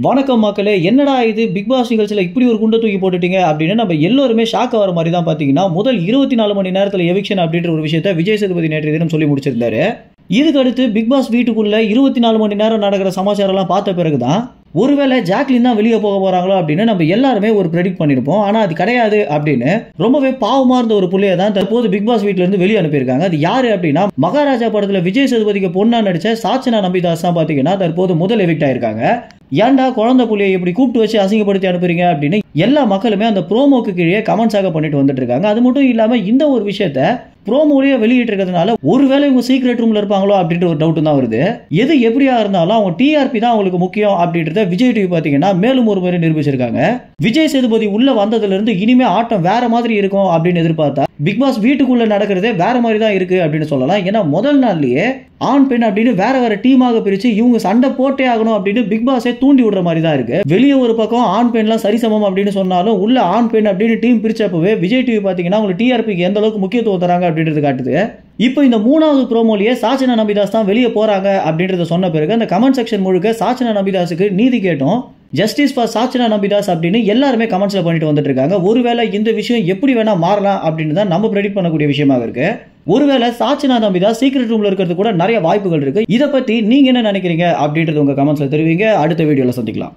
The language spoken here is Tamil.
வணக்கம் மக்களே, என்னடா இது பிக் பாஸ் நிகழ்ச்சியில் இப்படி ஒரு குண்டை தூக்கி போட்டுட்டீங்க அப்படின்னு நம்ம எல்லோருமே ஷாக் ஆகிற மாதிரி தான். பார்த்தீங்கன்னா முதல் 24 மணி நேரத்தில் எவிக்ஷன் அப்படின்ற ஒரு விஷயத்தை விஜய் சேதுபதி நேற்று தினம் சொல்லி முடிச்சிருந்தாரு. இதுக்கு அடுத்து பிக் பாஸ் வீட்டுக்குள்ள 24 மணி நேரம் நடக்கிற சமாச்சாரம்லாம் பார்த்த பிறகுதான் ஒருவேளை ஜாக்லின் தான் வெளியே போக போறாங்களோ அப்படின்னு நம்ம எல்லாருமே ஒரு ப்ரெடிக்ட் பண்ணிருப்போம். ஆனா அது கிடையாது அப்படின்னு ரொம்பவே பாவமா இருந்த ஒரு புள்ளைய தான் தற்போது பிக் பாஸ் வீட்ல இருந்து வெளியே அனுப்பியிருக்காங்க. அது யாரு அப்படின்னா மகாராஜா படத்துல விஜய் சேதுபதிக்கு பொண்ணா நடிச்ச சாச்சனா நம்பிதாஸ் தான். பாத்தீங்கன்னா தற்போது முதல் எவிக்ட் ஆயிருக்காங்க. ஏன்டா குழந்தை புள்ளையை இப்படி கூப்பிட்டு வச்சு அசிங்கப்படுத்தி அனுப்புறீங்க அப்படின்னு எல்லா மக்களுமே அந்த ப்ரோமோக்கு கீழே கமெண்ட்ஸாக பண்ணிட்டு வந்துட்டு இருக்காங்க. அது மட்டும் இல்லாம இந்த ஒரு விஷயத்த ப்ரோமோலயே வெளியிட்டு இருக்கிறதுனால ஒருவேளை இவங்க சீக்ரெட் ரூம்ல இருப்பாங்களோ அப்படின்ற ஒரு டவுட் தான் வருது. எது எப்படியா இருந்தாலும் அவங்க டிஆர்பி தான் அவங்களுக்கு முக்கியம் அப்படின்றத விஜய் டிவி பாத்தீங்கன்னா மேலும் ஒரு முறை நிரூபிச்சிருக்காங்க. விஜய் சேதுபதி உள்ள வந்ததுல இருந்து இனிமே ஆட்டம் வேற மாதிரி இருக்கும் அப்படின்னு எதிர்பார்த்தா பிக் பாஸ் வீட்டுக்குள்ள நடக்கிறதே வேற மாதிரி தான் இருக்கு அப்படின்னு சொல்லலாம். ஏன்னா முதல் நாள்லயே ஆண் பெண் அப்படின்னு வேற வேற டீமாக பிரிச்சு இவங்க சண்டை போட்டே ஆகணும் அப்படின்னு பிக் பாஸே தூண்டி விடுற மாதிரி தான் இருக்கு. வெளியே ஒரு பக்கம் ஆண் பெண்லாம் சரிசமம் அப்படின்னு சொன்னாலும் உள்ள ஆண் பெண் அப்படின்னு டீம் பிரிச்சப்பவே விஜய் டிவி பாத்தீங்கன்னா உங்களுக்கு டிஆர்பிக்கு எந்த அளவுக்கு முக்கியத்துவம் தராங்க அப்படின்றது காட்டுது. இப்போ இந்த மூணாவது ப்ரோமோலயே சாச்சனா நம்பிதாஸ் தான் வெளியே போறாங்க அப்படின்றத சொன்ன பிறகு அந்த கமெண்ட் செக்ஷன் முழுக்க சாச்சனா நம்பிதாஸுக்கு நீதி கேட்டோம், ஜஸ்டிஸ் ஃபார் சாச்சனா நம்பிதாஸ் அப்படின்னு எல்லாருமே கமெண்ட்ஸ்ல பண்ணிட்டு வந்துட்டு இருக்காங்க. ஒருவேளை இந்த விஷயம் எப்படி வேணா மாறலாம் அப்படின்னு தான் நம்ம ப்ரெடிக்ட் பண்ணக்கூடிய விஷயமாக இருக்கு. ஒருவேளை சாச்சனா நம்பிதாஸ் சீக்ரெட் ரூம்ல இருக்கிறது கூட நிறைய வாய்ப்புகள் இருக்கு. இதை பத்தி நீங்க என்ன நினைக்கிறீங்க அப்படின்றது உங்க கமெண்ட்ஸ்ல தெரிவிங்க. அடுத்த வீடியோல சந்திக்கலாம்.